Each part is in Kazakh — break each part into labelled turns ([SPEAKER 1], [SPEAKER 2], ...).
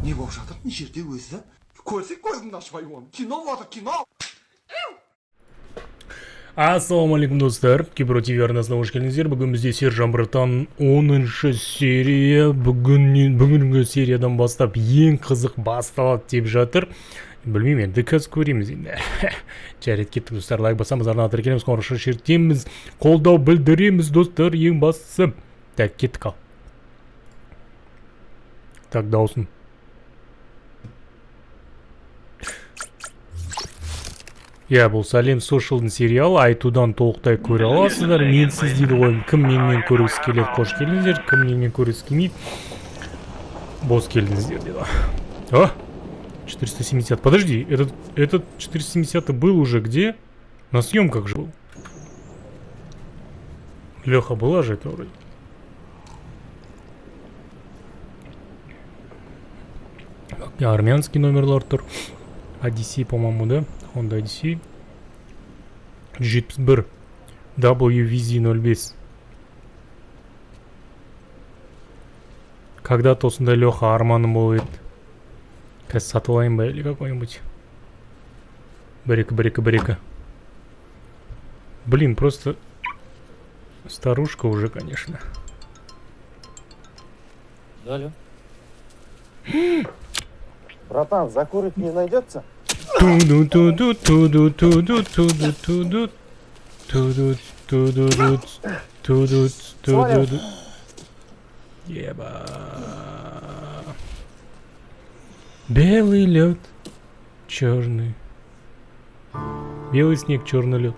[SPEAKER 1] Не болып жатыр, не жерде өзі? Көрсек көзімді ашпай оны. Кино болады, кино!
[SPEAKER 2] Ассалаумалейкум достар, Кибро ТВ арнасына қош келдіңіздер. Бүгін бізде Сержан Братан 10-шы серия. Бүгінгі сериядан бастап ең қызық басталады деп жатыр. Білмеймін, енді қазір көреміз енді. Жарайды, кеттік достар, лайк басамыз, арнаға тіркелеміз, қоңырауды шертеміз, қолдау білдіреміз достар, ең бастысы. Так, кеттік ал. Так, даусын. Я, бұл Сәлем Сошалдың сериалы, айтудан толықтай көре аласыздар. Мен сіз дейді ғой, кім менімен көргісі келеді, қош келдіңіздер, кім менімен көргісі келмейді, бос келдіңіздер дейді. О, 470. Подожди, этот 470 был уже где? На съемках же был. Леха, была же это вроде. Армянский номерлар тұр. Odyssey, по-моему, да? Honda Odyssey. 71 WVZ-05. Когда-то осындай Леха арманым болып еді. Қазір сатып алайын ба или какой-нибудь. Бір-екі. Блин, просто старушка уже, конечно.
[SPEAKER 3] Алло. Братан, закурить не найдется?
[SPEAKER 2] Еба. Белый лед, черный. Белый снег, черный лед.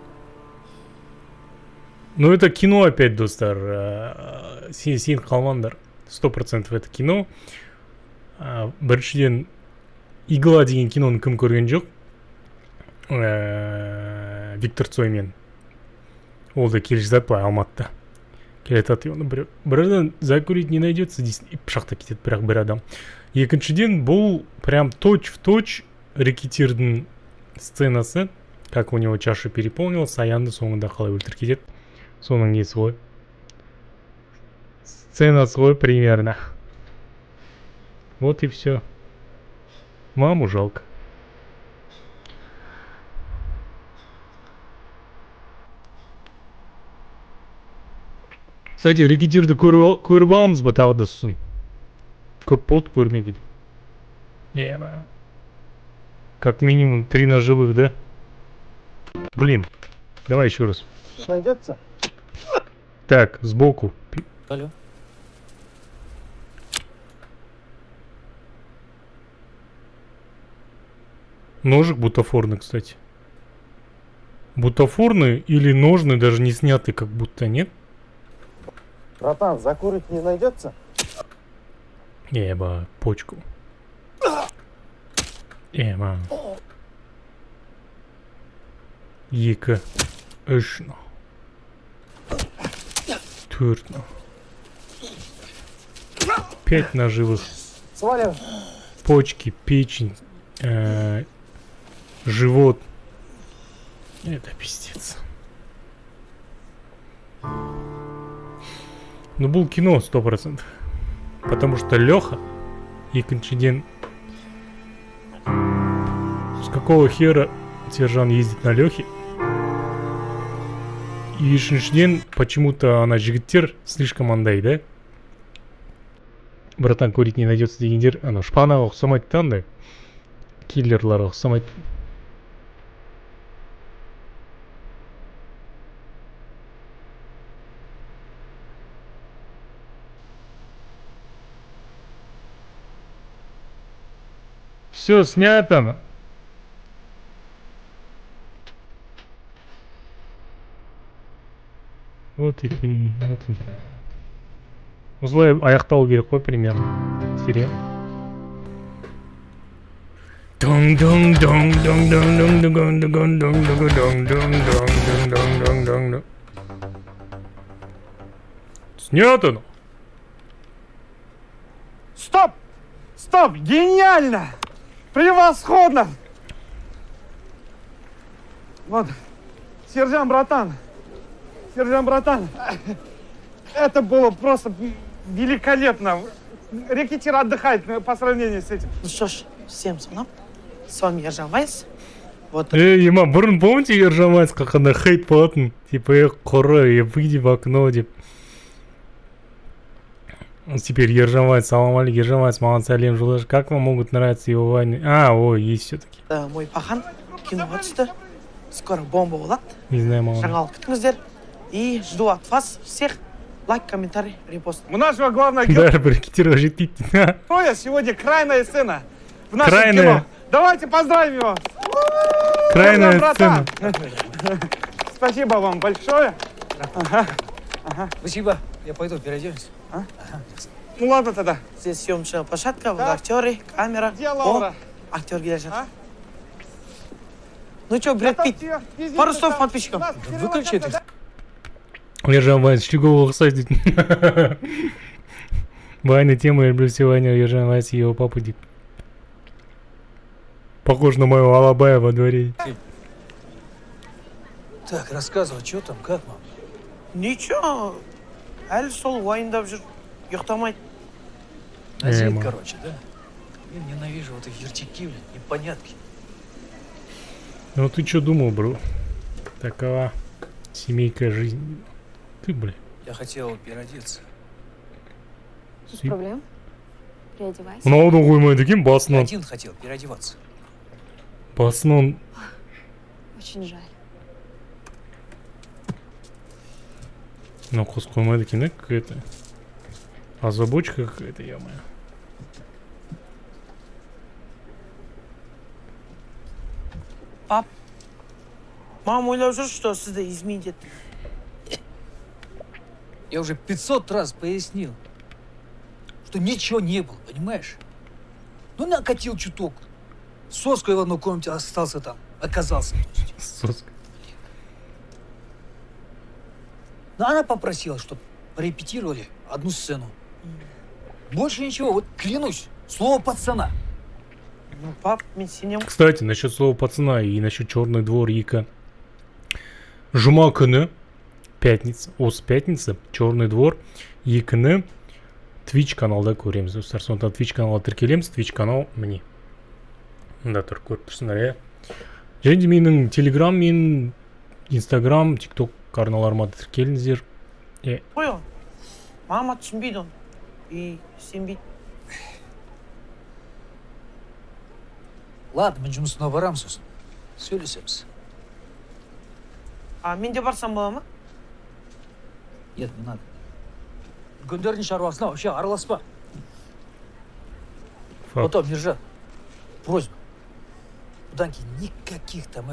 [SPEAKER 2] Ну это кино опять, достар. Сен қалмаңдар. 100% это кино. Біріншіден Игла деген киноны кім көрген жоқ? Виктор Цоймен. Ол да келе жатады былай Алматыда. Келе жатады, оны бірден закурить не найдется дейсің, и пышақта кетеді бірақ бір адам. Екіншіден бұл прям точь-в-точь рэкетирдің сценасы, как у него чаша переполнилась, Саянды соңында қалай өлтіріп кетеді. Соның несі ғой. Сценасы ғой примерно. Вот и все. Маму жалко. Кстати, рэкетирді көріп аламыз ба тағы да сосын? Көп болды көрмеген. Как минимум 3 ножевых, да? Блин, давай еще раз.
[SPEAKER 3] Найдется?
[SPEAKER 2] Так, сбоку.
[SPEAKER 3] Алло.
[SPEAKER 2] Ножик бутафорный, кстати. Бутафорный или ножный, даже не снятый, как будто, нет?
[SPEAKER 3] Братан, закурить не найдется?
[SPEAKER 2] Еба, почку. Еба. Екі. Үш. 4. 5 ножевых.
[SPEAKER 3] Сваливай.
[SPEAKER 2] Почки, печень, живот. Это пиздец. Ну, был кино 100%. Потому что Леха екіншіден с какого хера Сержан ездит на Лехе? И үшіншіден почему-то ана жігіттер слишком андай, да? Братан, курить не найдется дегендер, ана шпанаға ұқсамайды да андай. Киллерларға ұқсамайды. Все снято. Вот и осылай аяқталу керек қой примерно сериал. Снято.
[SPEAKER 4] Стоп! Стоп! Гениально! Превосходно! Вот, Сержан, братан, это было просто великолепно. рэкетир отдыхает по сравнению с этим.
[SPEAKER 5] Ну что ж, всем салам. С вами Ержан Вайс. Вот
[SPEAKER 2] Имам, бұрын помните Ержан Вайс қақында хейт болатын? Типа, құры, выйди в окно, деп. Теперь Ержан Вайс, салам алейкум, Ержан Вайс, маған сәлем жолдаш. Как вам могут нравиться его войны? Ой, есть все-таки.
[SPEAKER 5] мой пахан киноға түсті. Скоро бомба болады.
[SPEAKER 2] Не знаю, маған.
[SPEAKER 5] Жаңалық күтіңіздер. И жду от вас всех лайк, комментарий, репост.
[SPEAKER 4] У нашего главного героя
[SPEAKER 2] Даже брекетировал жетпейді.
[SPEAKER 4] сегодня крайняя сцена в нашем
[SPEAKER 2] Крайняя.
[SPEAKER 4] кино. Давайте поздравим его.
[SPEAKER 2] Крайная
[SPEAKER 4] Братан.
[SPEAKER 2] сцена.
[SPEAKER 4] Спасибо вам большое.
[SPEAKER 6] Спасибо. Я пойду переоденусь.
[SPEAKER 4] Ну ладно тогда.
[SPEAKER 5] Здесь съемочная площадка, вот
[SPEAKER 4] Да.
[SPEAKER 5] актеры, камера.
[SPEAKER 4] Где Лаура?
[SPEAKER 5] Актер Гележат.
[SPEAKER 4] А?
[SPEAKER 5] Ну что, Брэд Питт,
[SPEAKER 4] Готовьте визитку,
[SPEAKER 5] пару слов
[SPEAKER 4] там.
[SPEAKER 5] подписчикам.
[SPEAKER 4] Нас
[SPEAKER 6] Выключи
[SPEAKER 4] переводят,
[SPEAKER 6] это.
[SPEAKER 4] да?
[SPEAKER 2] Ержан Вайс, Щеголовых садит. Ваня, тема, я люблю все Ваня, Ержан Вайс и его папу Дик. Похож на моего Алабая во дворе.
[SPEAKER 6] Так, рассказывай, что там, как, мам?
[SPEAKER 5] Ничего, әлі сол уайымдап жүр, ұйықтамайды.
[SPEAKER 6] Назид,
[SPEAKER 2] мам.
[SPEAKER 6] короче, да? Я ненавижу вот эти вертики, блин, непонятки.
[SPEAKER 2] Ну ты что думал, бро? Такова семейка жизни. Ты, бля.
[SPEAKER 6] Я хотел переодеться.
[SPEAKER 7] Без
[SPEAKER 2] Си-
[SPEAKER 7] проблем. Переодевайся.
[SPEAKER 2] Мынауды қоймайды екен
[SPEAKER 6] Я
[SPEAKER 2] басынан.
[SPEAKER 6] один хотел переодеваться.
[SPEAKER 2] Басынан.
[SPEAKER 7] Очень жаль.
[SPEAKER 2] Ну, қос қоймайды екен, да, какая-то. Озабочка какая-то, я-моё.
[SPEAKER 5] Пап, мама ойлап жүр, что сізді изменить етті.
[SPEAKER 6] Я уже 500 раз пояснил, что ничего не было, понимаешь? Ну, накатил чуток. Соской в одной комнате остался там, оказался. То есть.
[SPEAKER 2] Соска.
[SPEAKER 6] Но она попросила, чтобы порепетировали одну сцену. Больше ничего, вот клянусь, слово пацана.
[SPEAKER 5] Ну, пап, мен сенем.
[SPEAKER 2] Кстати, насчет слова пацана и насчет черный двор Ика. Жұма күні, пятница, осы пятница, черный двор Екіні Twitch каналда көреміз. Достар, сондықтан Twitch каналға тіркелеміз. Twitch канал міне. Мында тұр, көріп тұрсыңдар, иә. Және де менің Telegram мен Instagram, TikTok арналарыма тіркеліңіздер.
[SPEAKER 5] Қой ол. Мама түсінбейді оны. И сенбейді.
[SPEAKER 6] Ладно, мен жұмысына барам сосын. Сөйлесеміз.
[SPEAKER 5] А мен де барсам бола ма?
[SPEAKER 6] Нет, не надо. Гүндердің шаруасына вообще араласпа.
[SPEAKER 2] Факт.
[SPEAKER 6] Потом, Миржан, просьба. Одан кейін никаких там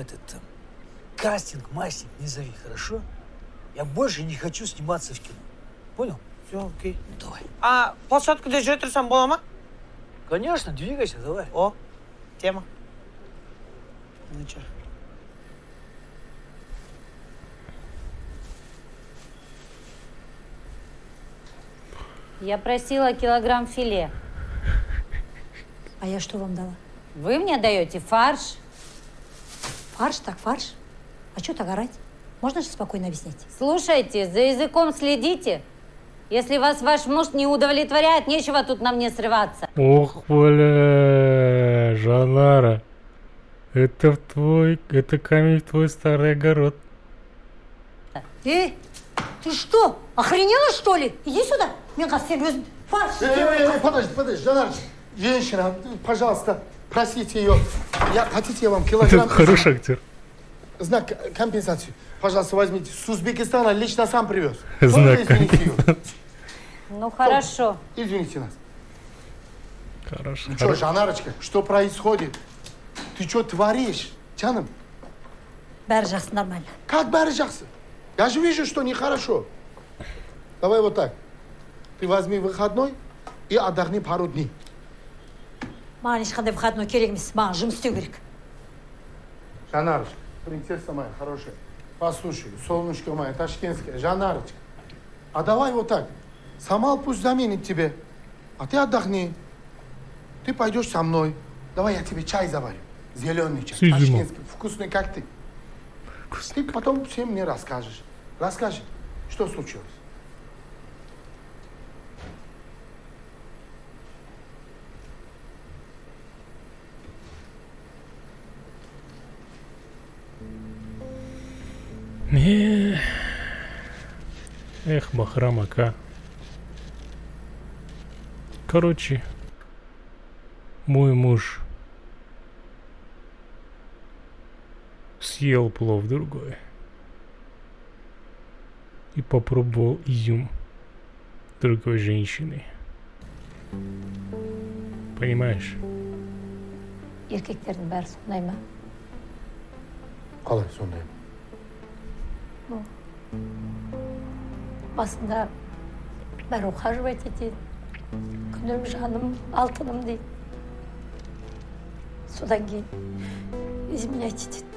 [SPEAKER 6] кастинг, мастинг не зови, хорошо? Я больше не хочу сниматься в кино. Понял?
[SPEAKER 5] Все, окей.
[SPEAKER 6] Давай.
[SPEAKER 5] А площадкада жүре тұрсам бола ма?
[SPEAKER 6] Конечно, двигайся, давай.
[SPEAKER 5] О, тема. Ну чё?
[SPEAKER 8] Я просила килограмм филе.
[SPEAKER 9] А я что вам дала?
[SPEAKER 8] Вы мне даете фарш.
[SPEAKER 9] Фарш так фарш. А что так орать? Можно же спокойно объяснять?
[SPEAKER 8] Слушайте, за языком следите. Если вас ваш муж не удовлетворяет, нечего тут на мне срываться.
[SPEAKER 2] Ох, бля, Жанара. Это камень в твой старый огород.
[SPEAKER 9] Ты что, охренела что ли? Иди сюда. Мне кажется, серьезно. Фарш.
[SPEAKER 1] Подожди, Жанарыч. Женщина, пожалуйста, просите ее. Хотите, я вам
[SPEAKER 2] Это
[SPEAKER 1] килограмм...
[SPEAKER 2] хороший актер.
[SPEAKER 1] Знак компенсацию. Пожалуйста, возьмите. С Узбекистана лично сам привез.
[SPEAKER 2] Знак
[SPEAKER 1] Только извините ее.
[SPEAKER 8] Ну хорошо.
[SPEAKER 1] Извините нас.
[SPEAKER 2] Хорошо.
[SPEAKER 1] Ну что, Жанарочка, что происходит? Ты что творишь, Жаным?
[SPEAKER 9] Бәрі жақсы, нормально.
[SPEAKER 1] Как баржаксы? Я же вижу, что нехорошо. Давай вот так. Ты возьми выходной и отдохни пару дней.
[SPEAKER 9] Маған ешқандай выходной керек емес. Маған жұмыс істеу керек.
[SPEAKER 1] Жанарочка, принцесса моя хорошая. Послушай, солнышко мое, ташкентское, Жанарочка. А давай вот так. Самал пусть заменит тебе. А ты отдохни. Ты пойдешь со мной. Давай я тебе чай заварю. Зеленый чай.
[SPEAKER 2] Сизимо.
[SPEAKER 1] Ташкентский. Вкусный, как ты. Ты потом всем мне расскажешь. Расскажи, что случилось.
[SPEAKER 2] Эх, Бахрам Ака. Короче, мой муж съел плов другой и попробовал изюм другой женщины. Понимаешь?
[SPEAKER 9] Erkeklerin bәрі сондай ма?
[SPEAKER 1] Қалай сондай?
[SPEAKER 9] Басында бәрі ухаживать етеді. Күнім, жаным, алтыным дейді. Содан кейін изменять етеді.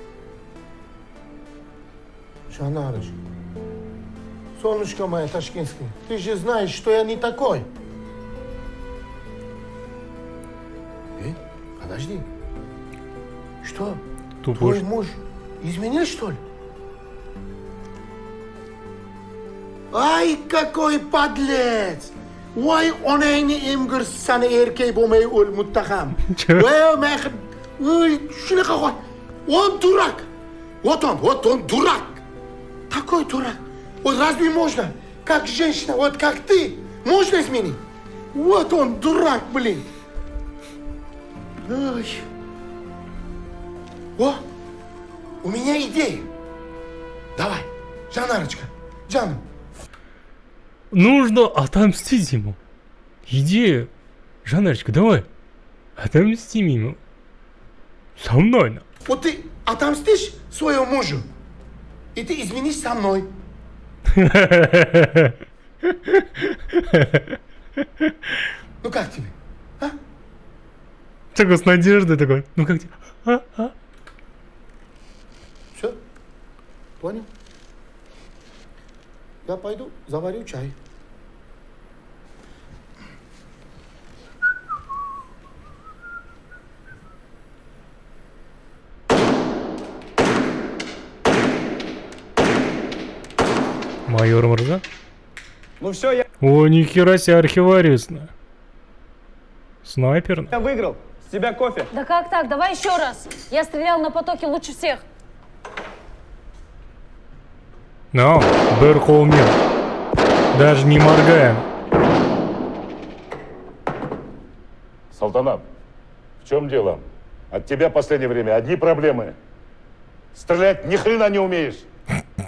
[SPEAKER 1] Жанарочка, солнышко мое ташкентское, ты же знаешь, что я не такой. Подожди. Что?
[SPEAKER 2] Тупой.
[SPEAKER 1] Твой муж изменил, что ли? Ay какой подлец! Vay onayni emgir sana erkek bo'lmay o'l muttaham. Voy mehr. Ой, shunaqa qo'y. Он дурак. Вот он дурак. Такой дурак. Вот разве можно, как женщина, вот как ты, можно изменить? Вот он дурак, блин. Ой. О, у меня идея. Давай, Жанарочка, Жанна.
[SPEAKER 2] Нужно отомстить ему. Идея. Жанарочка, давай. Отомстим ему. Со мной. На.
[SPEAKER 1] Вот ты отомстишь своему мужу, и ты изменишь со мной. Ну как тебе? А?
[SPEAKER 2] Такой с надеждой такой. Ну как тебе?
[SPEAKER 1] Все? Понял? Я пойду заварю чай.
[SPEAKER 2] Майор Мурза?
[SPEAKER 4] Ну все, я
[SPEAKER 2] О, нихера себе, архивариусно. Снайперно.
[SPEAKER 4] выиграл. С тебя кофе.
[SPEAKER 8] Да как так? Давай еще раз. Я стрелял на потоке лучше всех.
[SPEAKER 2] No, Берхолмен. Даже не моргаем.
[SPEAKER 10] Салтанат, в чем дело? От тебя в последнее время одни проблемы. Стрелять ни хрена не умеешь.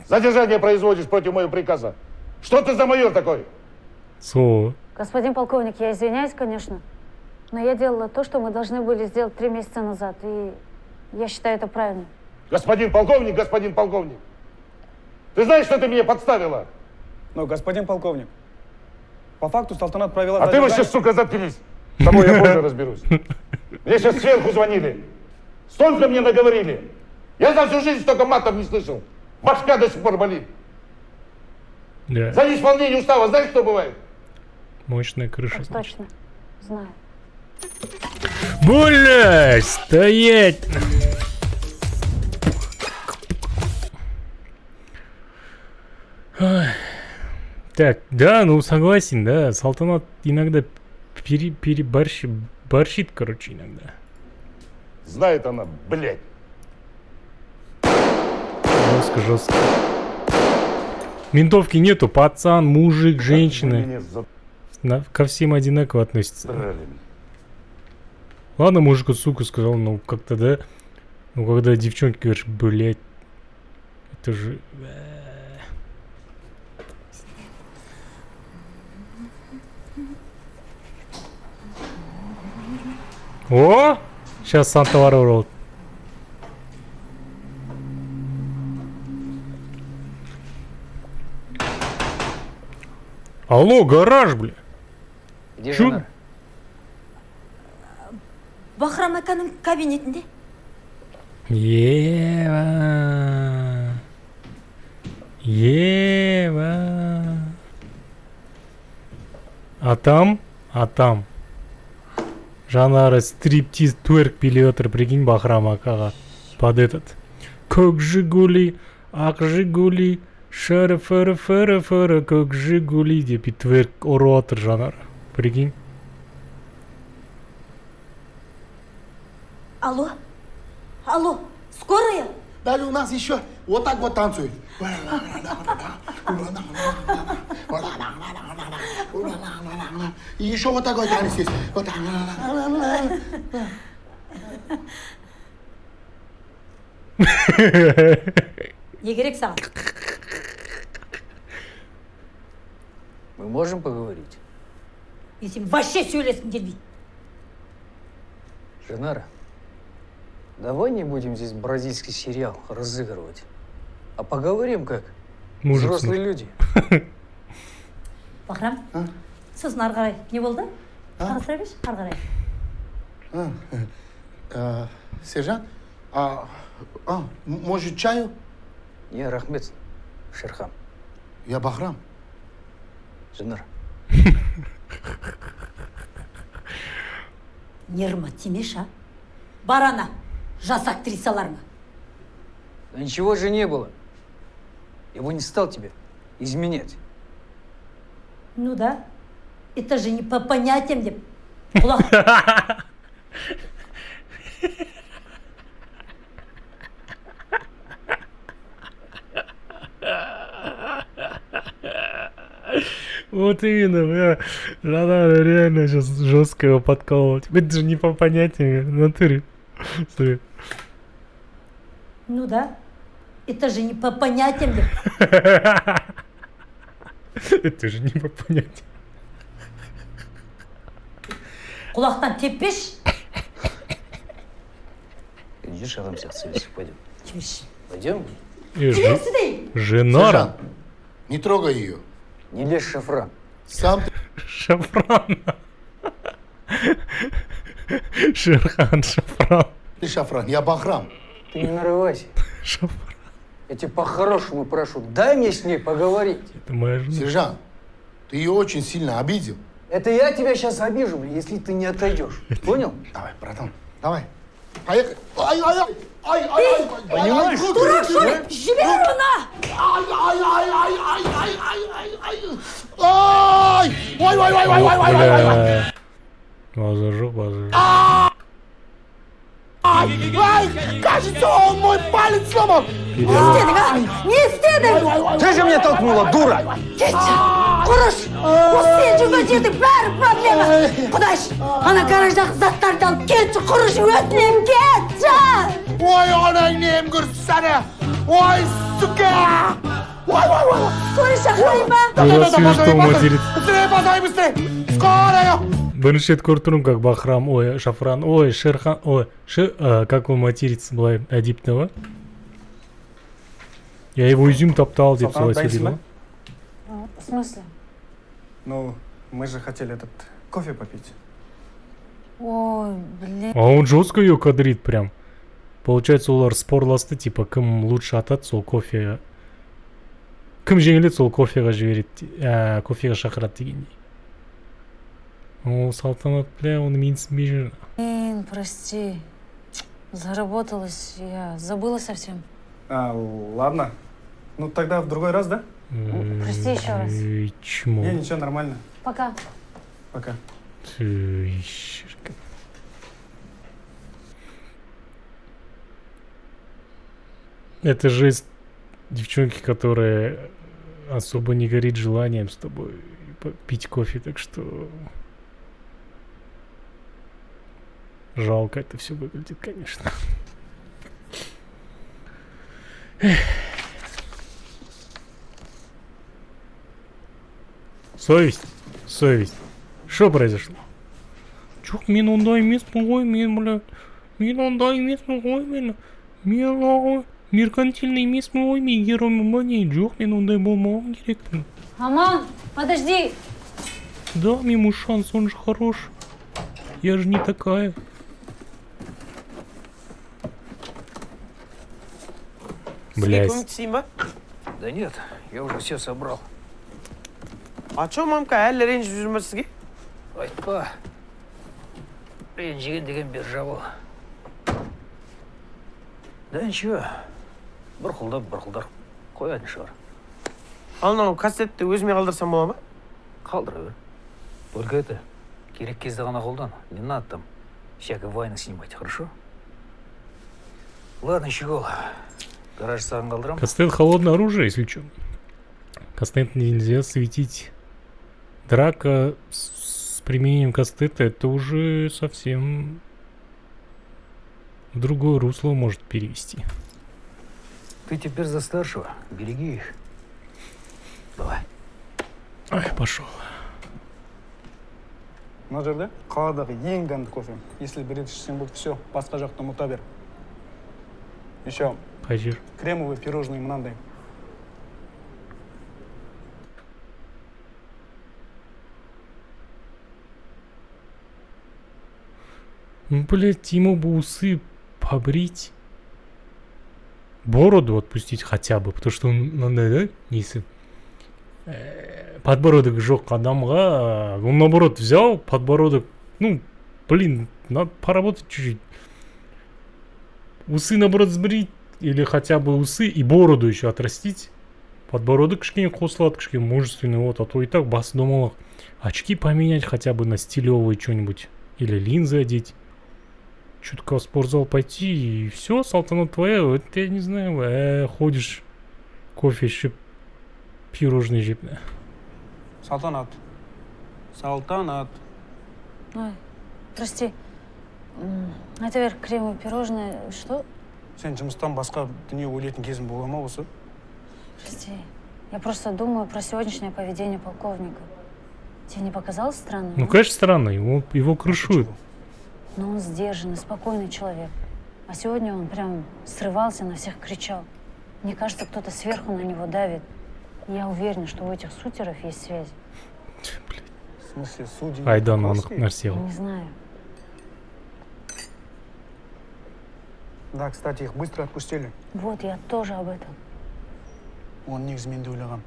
[SPEAKER 10] Задержание производишь против моего приказа. Что ты за майор такой?
[SPEAKER 2] Слово.
[SPEAKER 8] Господин полковник, я извиняюсь, конечно, но я делала то, что мы должны были сделать 3 месяца назад, и я считаю это правильно.
[SPEAKER 10] Господин полковник, господин полковник. Ты знаешь, что ты меня подставила?
[SPEAKER 4] Ну, господин полковник, по факту Салтанат провела...
[SPEAKER 10] А ты вообще, сука, заткнись. С тобой я позже разберусь. Мне сейчас сверху звонили. Столько мне наговорили. Я за всю жизнь столько матов не слышал. Башка до сих пор болит.
[SPEAKER 2] Да.
[SPEAKER 10] За неисполнение устава знаешь, что бывает?
[SPEAKER 2] Мощная крыша.
[SPEAKER 8] Так точно. Знаю.
[SPEAKER 2] Блядь, стоять! Ой. Так, да, ну согласен, да, Салтанат иногда борщит, короче, иногда.
[SPEAKER 10] Знает она, блядь.
[SPEAKER 2] Жестко. Ментовки нету, пацан, мужик, женщины. Ко всем одинаково относятся. Ладно, мужику, сука, сказал, ну как-то, да. Ну когда девчонки говоришь, блядь, это же... О! Сейчас Санта ворот. Алло, гараж, бля.
[SPEAKER 3] Где
[SPEAKER 2] Чё?
[SPEAKER 3] Жанар?
[SPEAKER 9] Бахрам Аканың кабинетінде.
[SPEAKER 2] Ева. А там? Жанары стриптиз тверк пилиотер, прикинь, Бахрам Акаға. Под этот. Көк Жигули, ақ Жигули, шары-фары-фары-фары, көк Жигули деп и тверк ұрып отыр Жанар. Прикинь.
[SPEAKER 9] Алло, скорая?
[SPEAKER 1] Далее у нас еще вот так вот танцуют. И еще вот такой танец есть. Вот так.
[SPEAKER 9] Не керек саған.
[SPEAKER 6] Мы можем поговорить?
[SPEAKER 9] Если вообще сөйлескім келмейді.
[SPEAKER 6] Жанара, давай не будем здесь бразильский сериал разыгрывать, а поговорим как
[SPEAKER 2] Мужик
[SPEAKER 6] взрослые люди.
[SPEAKER 9] Бахрам, сосын ары қарай не болды? Қарастыра берші, ары қарай.
[SPEAKER 1] Сержант, может чаю?
[SPEAKER 6] Не, рахмет, Шерхан.
[SPEAKER 1] Я Бахрам.
[SPEAKER 6] Жанара.
[SPEAKER 9] Нервыма тимеші, а? Бар ана, жас актрисаларыңа.
[SPEAKER 6] Да ничего же не было. Его не стал тебе изменять.
[SPEAKER 9] Ну да, это же не по понятиям деп. Құлақ.
[SPEAKER 2] Вот именно, бля. Жанара реально сейчас жестко его подколоть. Это же не по понятиям, в натуре. Смотри.
[SPEAKER 9] Ну да, это же не по понятиям деп.
[SPEAKER 2] Это же не по понятиям.
[SPEAKER 9] Құлақтан теппеш.
[SPEAKER 6] Иди шагом себя целись, пойдем.
[SPEAKER 9] Тепеш.
[SPEAKER 6] Пойдем?
[SPEAKER 2] Женара.
[SPEAKER 1] Сержант, не трогай ее.
[SPEAKER 6] Не лезь, Шафран.
[SPEAKER 1] Сам ты...
[SPEAKER 2] Шафран. Шерхан Шафран.
[SPEAKER 1] Ты Шафран, я Бахрам.
[SPEAKER 6] Ты не нарывайся.
[SPEAKER 2] Шафран.
[SPEAKER 6] Я тебя по-хорошему прошу, дай мне с ней поговорить.
[SPEAKER 2] Это моя жена.
[SPEAKER 1] Сержант, ты ее очень сильно обидел.
[SPEAKER 6] Это я тебя сейчас обижу, блин, если ты не отойдешь. Понял?
[SPEAKER 1] Давай, братан, давай. Поехали. Ай, ай, ай. Ай, ай, ай,
[SPEAKER 6] Понимаешь?
[SPEAKER 9] Дурак, что ли? Жібер оны!
[SPEAKER 1] Ай, ай, ай, ай, ай, ай, ай, ай, ай. Ай! Ой, ой, ой, ой, ой, ой, ой, ой.
[SPEAKER 2] Бля. Зажег, зажег.
[SPEAKER 1] Ай, ай, кажется, он мой палец сломал.
[SPEAKER 9] Не істедің, а? Не істедің?
[SPEAKER 6] Ты же меня толкнула, дура!
[SPEAKER 9] Кетші! Құрыш! Осы сен жүрген жердің бәрі проблема! Құдаш, ана гараждағы заттарды алып кетші, құрыш, өтінем кетші!
[SPEAKER 1] Ой, анайын емгірсі сәні. Ой, сука! Ой, ой, ой.
[SPEAKER 9] Скорый шақырайын ба?
[SPEAKER 2] Было смешно материть.
[SPEAKER 1] Быстрее, подай, быстрее! Скорая!
[SPEAKER 2] Бірінші рет көріп тұрмын, как Бахрам, ой, Шафран, ой, Шерхан, ой, как он матерится, былай әдептного. Я его изюм топтал, деп солай сөйлейді.
[SPEAKER 8] В смысле?
[SPEAKER 4] Ну, мы же хотели этот кофе попить.
[SPEAKER 8] Ой, блин.
[SPEAKER 2] А он жестко ее кадрит прям. Получается, олар спорласты, типа, кім лучше атады, сол кофе. Кім жеңіледі, сол кофеға жібереді, кофеға шақырады дегендей. О, салтанат, бля, оны менсінбей жүр.
[SPEAKER 8] Блин, прости. Заработалась, я забыла совсем.
[SPEAKER 4] Ладно. Ну, тогда в другой раз, да?
[SPEAKER 8] Прости еще раз.
[SPEAKER 2] Чмо?
[SPEAKER 4] Не, ничего, нормально.
[SPEAKER 8] Пока.
[SPEAKER 4] Пока.
[SPEAKER 2] Это жесть девчонки, которая особо не горит желанием с тобой пить кофе, так что жалко это все выглядит, конечно. Совесть, совесть. Что произошло? Чух, мен ондай емеспін ғой, мен, бля. Мен ондай емеспін ғой, мен. Мен ағай, меркантильный емеспін ғой, мен героман. Жоқ, мен ондай болмауым керекпін.
[SPEAKER 8] Аман, подожди.
[SPEAKER 2] Дам ему шанс, он же хорош. Я же не такая. Блядь.
[SPEAKER 5] көмектесейін ба?
[SPEAKER 6] Да нет, я уже все собрал.
[SPEAKER 5] А чё, мамка, әлі ренжіп жүр ма сізге?
[SPEAKER 6] Айтпа. Ренжіген деген бер жабыл. Да ничего. Бұрқылдар. Қоятын шығар.
[SPEAKER 5] Ал мынау кассетті өзіме қалдырсам бола ма?
[SPEAKER 6] Қалдыра бер. Только это, керек кезде ғана қолдан. Не надо там всякой вайны снимать, хорошо? Ладно, щегол. Гараж саған қалдырам.
[SPEAKER 2] Кастет холодное оружие, если что. Кастет нельзя светить. Драка с применением кастета это уже совсем в другое русло может перевести.
[SPEAKER 6] Ты теперь за старшего. Береги их. Давай.
[SPEAKER 2] Ай, пошел.
[SPEAKER 4] мына жерде қаладағы ең дәмді кофе. Если берет ішсең болды, все, басқа жақты ұмыта бер. Еще
[SPEAKER 2] Қай жер?
[SPEAKER 4] кремовые пирожные мынандай.
[SPEAKER 2] Ну, блядь, ему бы усы побрить. Бороду отпустить хотя бы, потому что он, да, несі подбородок жоқ адамға, он наоборот взял подбородок, ну, блин, надо поработать чуть-чуть. Усы наоборот сбрить, или хотя бы усы и бороду еще отрастить. Подбородок кішкене қосылады, кішкене мужественный, вот, а то и так бас домалақ. Очки поменять хотя бы на стилевые что-нибудь, или линзы одеть. Чутко в спортзал пойти, и все, салтанат твоя, вот я не знаю, ходишь, кофе еще пирожный жеп.
[SPEAKER 4] Салтанат. Салтанат.
[SPEAKER 8] Ой, прости. Это вверх кремовое пирожное. Что?
[SPEAKER 4] Сен жұмыстан басқа дүние ойлайтын кезің бола ма осы?
[SPEAKER 8] Прости. Я просто думаю про сегодняшнее поведение полковника. Тебе не показалось странным?
[SPEAKER 2] Ну,
[SPEAKER 8] а?
[SPEAKER 2] конечно, странно, его крышуют.
[SPEAKER 8] Но он сдержанный, спокойный человек. А сегодня он прям срывался, на всех кричал. Мне кажется, кто-то сверху на него давит. Я уверена, что у этих сутеров есть связь.
[SPEAKER 4] В смысле, судьи?
[SPEAKER 2] Айдан анық
[SPEAKER 4] Прокурорские?
[SPEAKER 2] нәрсе ғой.
[SPEAKER 8] Не знаю.
[SPEAKER 4] Да, кстати, их быстро отпустили.
[SPEAKER 8] Вот, я тоже об этом.
[SPEAKER 4] Он негізімен де ойлаған.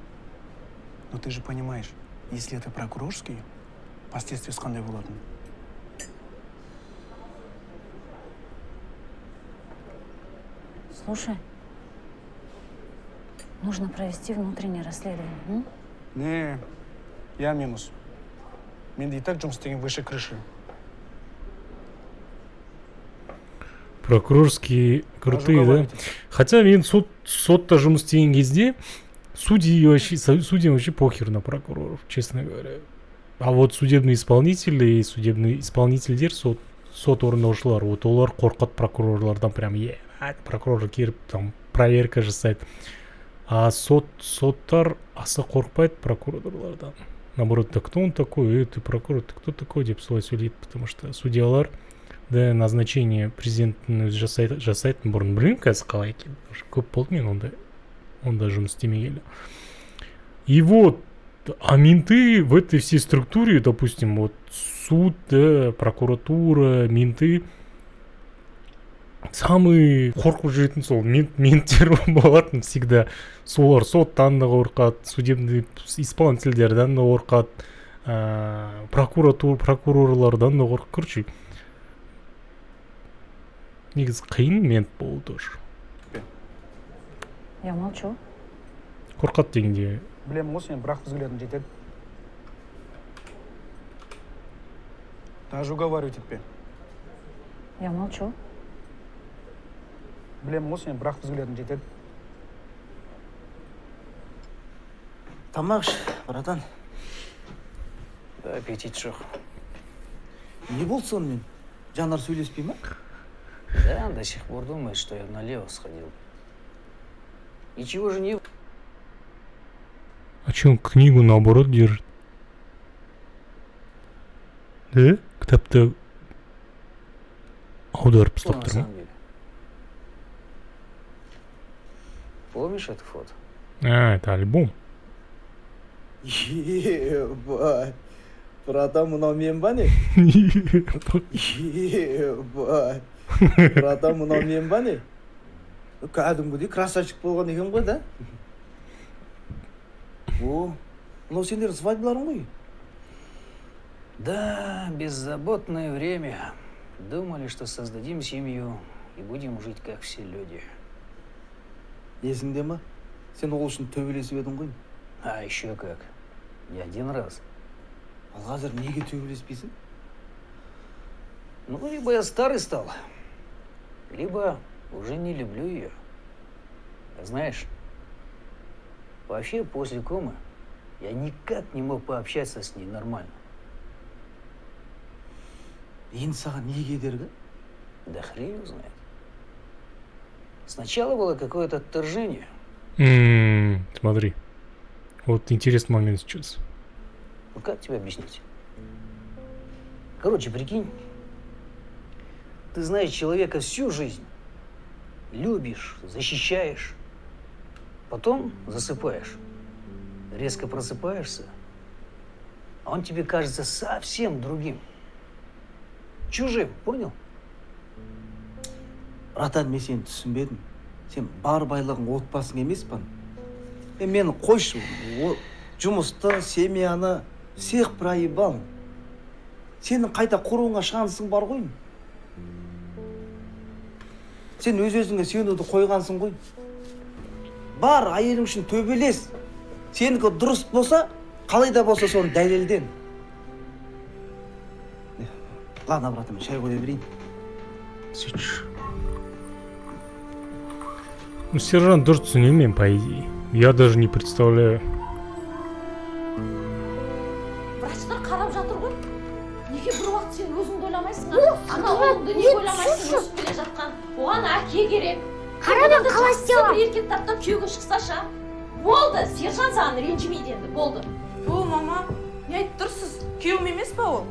[SPEAKER 4] Но ты же понимаешь, если это прокурорский, последствия қандай болатын?
[SPEAKER 8] Слушай, нужно провести внутреннее расследование. М?
[SPEAKER 4] Не, я минус. Менде и так жұмыс істеген выше крыши.
[SPEAKER 2] Прокурорские крутые, да?
[SPEAKER 4] Разговаривайте.
[SPEAKER 2] Хотя мен сотта жұмыс істеген кезде судьям вообще похер на прокуроров, честно говоря. А вот судебный исполнитель и судебный исполнительдер, сот орындаушылар, вот олар қорқады прокурорлардан прям прокурор келіп там проверка жасайды. А соттар аса қорқпайды прокурорлардан. Наоборот, да кто он такой? Ты прокурор, ты кто такой деп солай сөйлейді, потому что судьялар да назначение президенттің өзі жасайтын бұрын білмеймін қазір қалай екенін. Көп болды мен онда жұмыс істемегелі. И вот, а менты в этой всей структуре, допустим, вот суд, да, прокуратура, менты, самый қорқып жүретін сол менттер болатын всегда. Солар соттан да қорқады, судебный исполнительдерден да қорқады, прокурорлардан да қорқады. Короче, негізі қиын мент болу тоже.
[SPEAKER 8] Я молчу.
[SPEAKER 2] Қорқады дегенде.
[SPEAKER 4] Білемін ғой сен, бірақ взглядым жетеді. Даже уговаривать етпе.
[SPEAKER 8] Я молчу.
[SPEAKER 4] Білемін ғой сен, бірақ взглядым жетеді.
[SPEAKER 3] Тамақ іш, братан.
[SPEAKER 6] Да, аппетит жоқ.
[SPEAKER 3] Не болды сонымен? Жанар сөйлеспей ма?
[SPEAKER 6] Да, он до сих пор думает, что я налево сходил. Ничего же не...
[SPEAKER 2] А че он книгу наоборот держит? Да? Кітапты аударып
[SPEAKER 6] Что на
[SPEAKER 2] тастап тұр ма?
[SPEAKER 6] самом деле? Помнишь это фото?
[SPEAKER 2] А, это альбом.
[SPEAKER 3] Ебать. Братан, мынау мен ба не? Ебать. Братан, мынау мен ба не? Кәдімгідей красавчик болған екен ғой, да? О, мынау сендер свадьбаларың ғой?
[SPEAKER 6] Да, беззаботное время. Думали, что создадим семью и будем жить, как все люди.
[SPEAKER 3] Есіңде ма? Сен ол үшін төбелесіп едің ғой?
[SPEAKER 6] А еще как. Не один раз.
[SPEAKER 3] Ал қазір неге төбелеспейсің?
[SPEAKER 6] Ну, либо я старый стал, либо уже не люблю ее. А знаешь,
[SPEAKER 11] Вообще, после комы я никак не мог пообщаться с ней нормально.
[SPEAKER 3] Енді саған не кедергі?
[SPEAKER 11] Да хрен его знает. Сначала было какое-то отторжение.
[SPEAKER 2] Смотри. Вот интересный момент сейчас.
[SPEAKER 11] Ну как тебе объяснить? Короче, прикинь, ты знаешь человека всю жизнь, любишь, защищаешь, потом засыпаешь, резко просыпаешься, а он тебе кажется совсем другим, чужим, понял?
[SPEAKER 3] Братан, мен сені түсінбедім. Сен бар байлығың отбасың емес пе? Мені қойшы, жұмысты, семьяны всех проебал. Сенің қайта құруыңа шансың бар ғой. Сен өз-өзіңе сенуді қойғансың ғой. Бар, айелің үшін төбелес. Сенікі дұрыс болса, қалай да болса соны дәлелден. Ладно, братан, мен шай қойда берейін.
[SPEAKER 2] Сөйтші. Ну, сержант дұрыс түсінемін, по идее. Я даже не представляю.
[SPEAKER 9] Врачтар қарап жатыр ғой. Неге бір уақыт сен өзіңді ойламайсың? Ана ұлыңды неге ойламайсың? Өсіп келе жатқан. Оған әке керек. Қарадан қалай істеуі? Бір еркек таптап күйеуге шықсаша. Болды, сержант саған ренжімейді енді, болды.
[SPEAKER 5] О, мама, не айтып тұрсыз? Күйеуім емес па ол?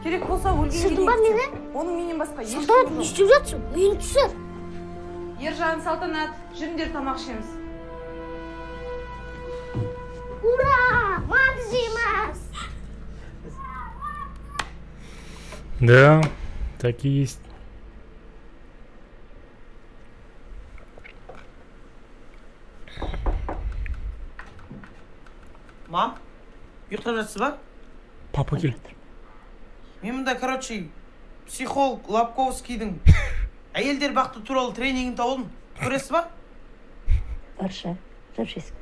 [SPEAKER 5] Керек болса өлгенге дейін.
[SPEAKER 9] Сыртың бар мені?
[SPEAKER 5] Оның менен басқа ешкім
[SPEAKER 9] Салтанат,
[SPEAKER 5] жоқ.
[SPEAKER 9] не істеп жатсың? Үйін түсір.
[SPEAKER 5] Ержан, Салтанат, жүріңдер тамақ ішеміз.
[SPEAKER 9] Ура! Манты жейміз!
[SPEAKER 2] Да, так и есть.
[SPEAKER 5] Мам, ұйықтап жатсыз ба?
[SPEAKER 2] Папа кел.
[SPEAKER 5] Мен мұнда, короче, психолог Лобковскийдің әйелдер бақыты туралы тренингін тауылдым. Көресіз ба?
[SPEAKER 8] Барша, жап есікті.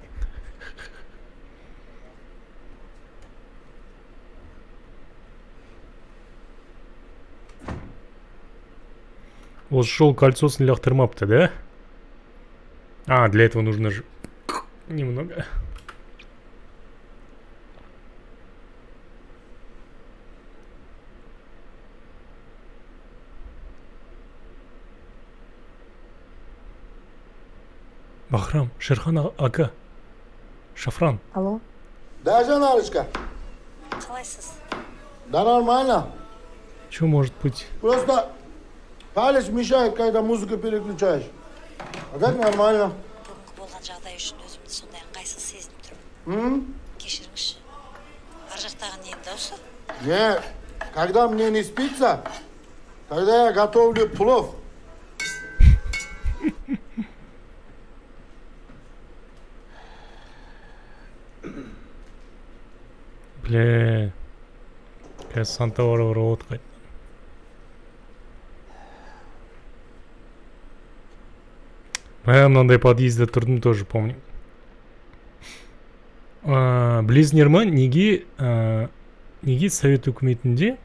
[SPEAKER 2] Вот шел кольцосын лақтырмапты, да? А, для этого нужно же немного. Бахрам, Шерхан ака. Шафран.
[SPEAKER 8] Алло,
[SPEAKER 1] Да, Жанарочка?
[SPEAKER 8] қалайсыз?
[SPEAKER 1] Да нормально.
[SPEAKER 2] Что может быть?
[SPEAKER 1] Просто палец мешает, когда музыку переключаешь. А так нормально.
[SPEAKER 8] Бүгінгі болған жағдай үшін өзімді сондай ыңғайсыз сезініп тұрмын. Кешіріңізші. Ар жақтағы ненің дауысы?
[SPEAKER 1] Не, когда мне не спится, тогда я готовлю плов.
[SPEAKER 2] Бля. Қазір Санта-Бара отқайды. Я мынандай подъездде тұрдым, тоже помню. Білесіңдер ма, неге совет үкіметінде,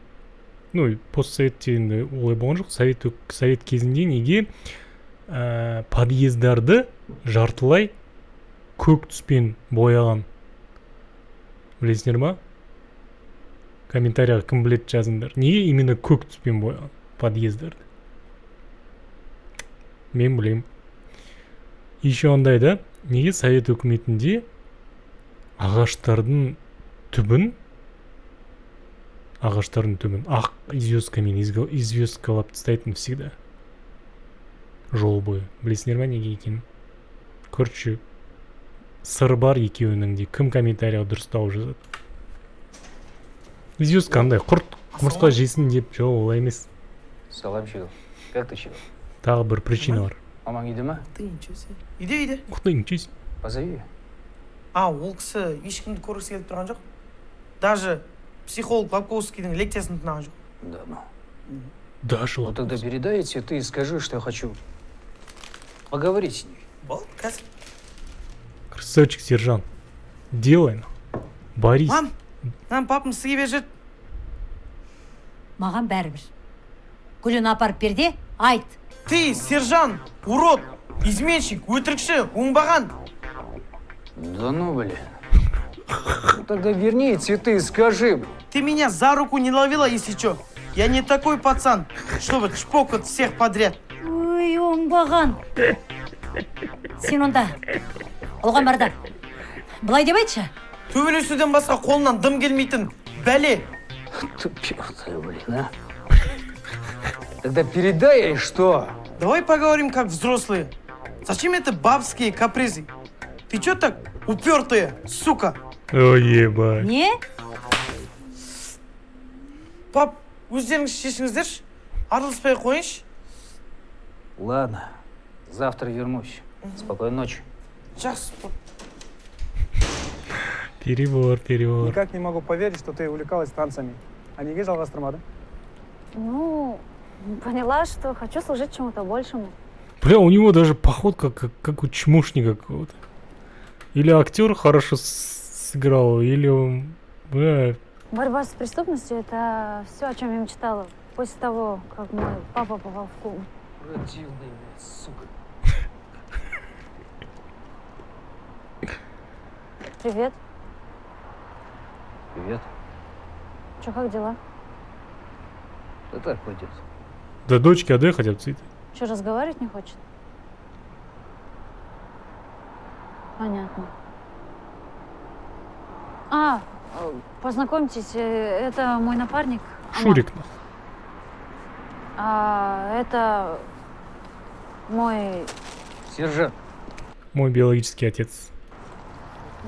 [SPEAKER 2] ну, постсоветте енді олай болған жоқ, совет кезінде неге подъездарды жартылай көк түспен бояған? Білесіңдер ма? Комментарияға кім біледі жазыңдар. Неге именно көк түспен бояған подъездарды? Мен білем. Еще ондай да, неге совет үкіметінде ағаштардың түбін ақ звездкамен известкалап тастайтын всегда. Жол бойы. Білесіңдер ма неге екенін? Короче, сыр бар екеуінің де. Кім комментарияға дұрыстау жазады? Звездка андай, құрт құмырсқа жесін деп, жоқ, олай емес.
[SPEAKER 11] Саламчик, как ты чего?
[SPEAKER 2] Тағы бір причина бар.
[SPEAKER 11] Мамаң үйде ма?
[SPEAKER 5] Ты ничего себе. Үйде.
[SPEAKER 2] Құдай ничего.
[SPEAKER 11] Позови.
[SPEAKER 5] Ол кісі ешкімді көргісі келіп тұрған жоқ. Даже психолог Лобковскийдің лекциясын тыңдаған жоқ.
[SPEAKER 11] Да, ну.
[SPEAKER 2] Даже
[SPEAKER 11] Ну тогда передай цветы и скажи, что я хочу поговорить с ней.
[SPEAKER 5] Болды, қазір.
[SPEAKER 2] Красавчик, сержант. Делай. Борис.
[SPEAKER 5] Мам, папам сізге беріп жүр.
[SPEAKER 9] Маған бәрібір. Гүлін апарып берде, айт.
[SPEAKER 5] Ты, сержант, урод, изменщик, өтірікші, оңбаған.
[SPEAKER 11] Да ну, блин. Ну, тогда верни цветы и скажи, блин.
[SPEAKER 5] Ты меня за руку не ловила, если что. Я не такой пацан, чтобы чпокать всех подряд.
[SPEAKER 9] Ой, оңбаған. Сен онда, оған барда. Былай деп айтшы.
[SPEAKER 5] Төбелесуден басқа қолынан дым келмейтін бәле.
[SPEAKER 11] Тупёртая, блин, а. Тогда передай ей, что?
[SPEAKER 5] Давай поговорим как взрослые. Зачем это бабские капризы? Ты чё так упертая, сука?
[SPEAKER 2] Ой, ебать.
[SPEAKER 9] Не?
[SPEAKER 5] Пап, өздеріңіз шешіңіздерші. Араласпай ақ қойыңызшы.
[SPEAKER 11] Ладно, завтра вернусь. Спокойной ночи.
[SPEAKER 5] Жақсы, пап.
[SPEAKER 2] Перебор.
[SPEAKER 4] Никак не могу поверить, что ты увлекалась танцами. А неге жалғастырмадың?
[SPEAKER 8] Ну, поняла, что хочу служить чему-то большему.
[SPEAKER 2] Бля, у него даже походка как у чмошника какого-то. Или актер хорошо сыграл, или он... Бля,
[SPEAKER 8] Борьба с преступностью — это все, о чем я мечтала после того, как мой папа попал в клуб.
[SPEAKER 11] Противный, блядь, сука.
[SPEAKER 8] Привет.
[SPEAKER 11] Привет.
[SPEAKER 8] Че, как дела?
[SPEAKER 11] Да так пойдет.
[SPEAKER 2] да дочки отдай хотя бы цветы.
[SPEAKER 8] Че, разговаривать не хочет? Понятно. Познакомьтесь, это мой напарник. Аман.
[SPEAKER 2] Шурик.
[SPEAKER 8] Это мой...
[SPEAKER 11] Сержант.
[SPEAKER 2] Мой биологический отец.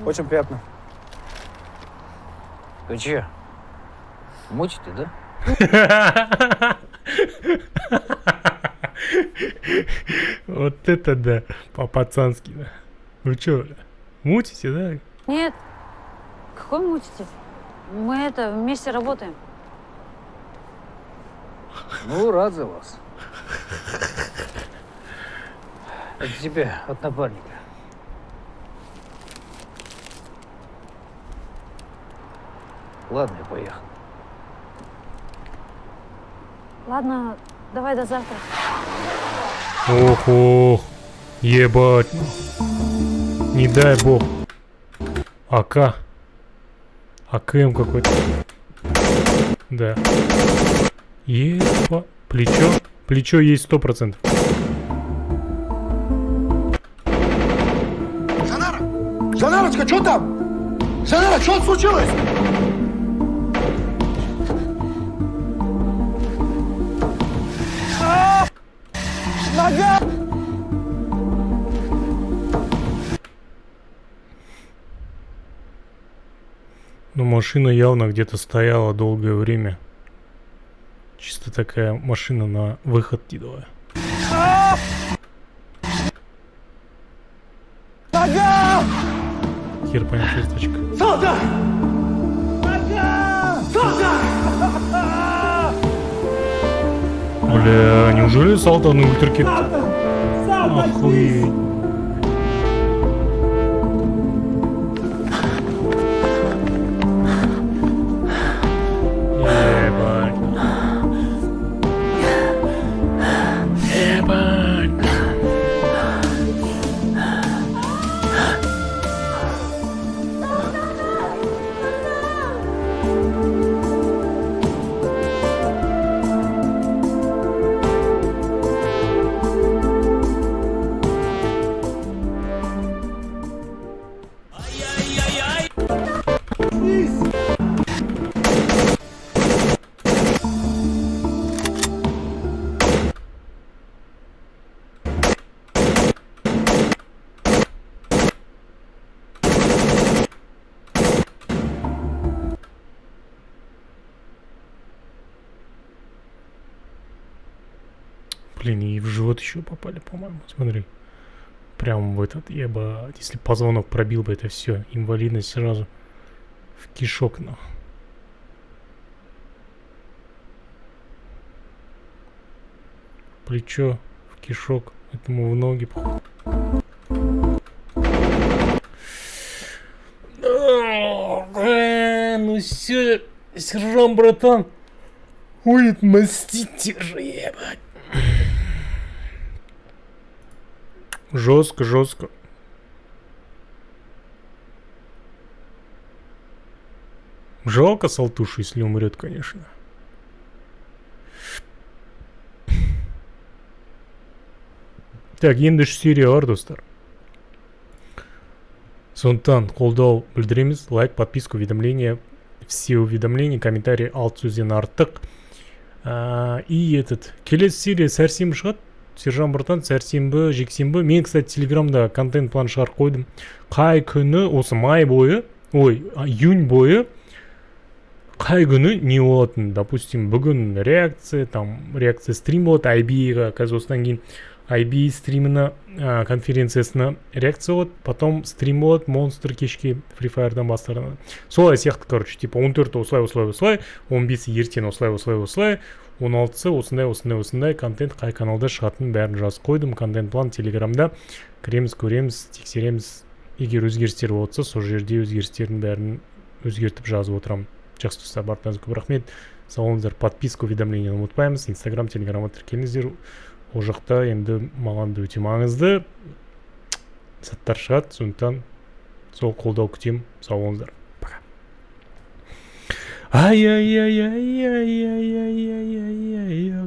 [SPEAKER 4] Очень приятно.
[SPEAKER 11] Вы че? Мутите, да?
[SPEAKER 2] Вот это да, по-пацански, да. Вы чё, мутите, да?
[SPEAKER 8] Нет. Какой мутите? Мы вместе работаем.
[SPEAKER 11] Ну, рад за вас. От тебя, от напарника. Ладно, я поехал.
[SPEAKER 8] Ладно, давай до завтра.
[SPEAKER 2] Ох, ебать. Не дай бог. АК. АКМ какой-то. Да. Еба. Плечо. Плечо есть 100%.
[SPEAKER 1] Жанарочка, что там? Жанара, что случилось? Нога!
[SPEAKER 2] Ну, машина явно где-то стояла долгое время. Чисто такая машина на выход тидовая.
[SPEAKER 1] Нога!
[SPEAKER 2] Хер пойми, шесточка.
[SPEAKER 1] Солдат! Нога! Солдат!
[SPEAKER 2] Бля, неужели Салтан и ультракит? Охуеть. Ебать. Ебать. Блин, и в живот еще попали, по-моему. Смотри. Прям в этот, ебать. Если позвонок пробил бы, это все. Инвалидность сразу. В кишок, ну. Плечо в кишок. Этому в ноги. Ну все, сержант, братан. Будет мстить же, ебать. Жестко. Жалко Салтушу, если умрет, конечно. Так, енді 3 серия бар, достар. Сондықтан қолдау білдіреміз. Лайк, подписка, уведомления. Все уведомления, комментарии алт сөзден артық. И келесі серия сәрсенбі шығады. Сержан Бұртан, сәрсенбі, жексенбі. Мен, кстати, телеграмда контент план шығарып қойдым. Қай күні осы май бойы, июнь бойы, қай күні не болатын. Допустим, бүгін реакция стрим болады, IB-ға, қазір осыдан кейін IB стриміні, конференциясына реакция болады, потом стрим болады, монстр кешке Free Fire'дан бастарынан. Солай сияқты, короче, типа 14-і осылай, 15-і ертең осылай, 16-сы осындай контент қай каналда шығатын бәрін жазып қойдым. Контент план телеграмда кіреміз, көреміз, тексереміз. Егер өзгерістер болса, сол жерде өзгерістердің бәрін өзгертіп жазып отырамын. Жақсы достар, барлықтарыңызға көп рахмет. Сау болыңыздар, подписка, уведомления ұмытпаймыз. Инстаграм, телеграмға тіркеліңіздер. Ол жақта енді маған да өте маңызды заттар шығады, сондықтан сол қолдау күтемін. Сау болыңыздар. Пока. Ай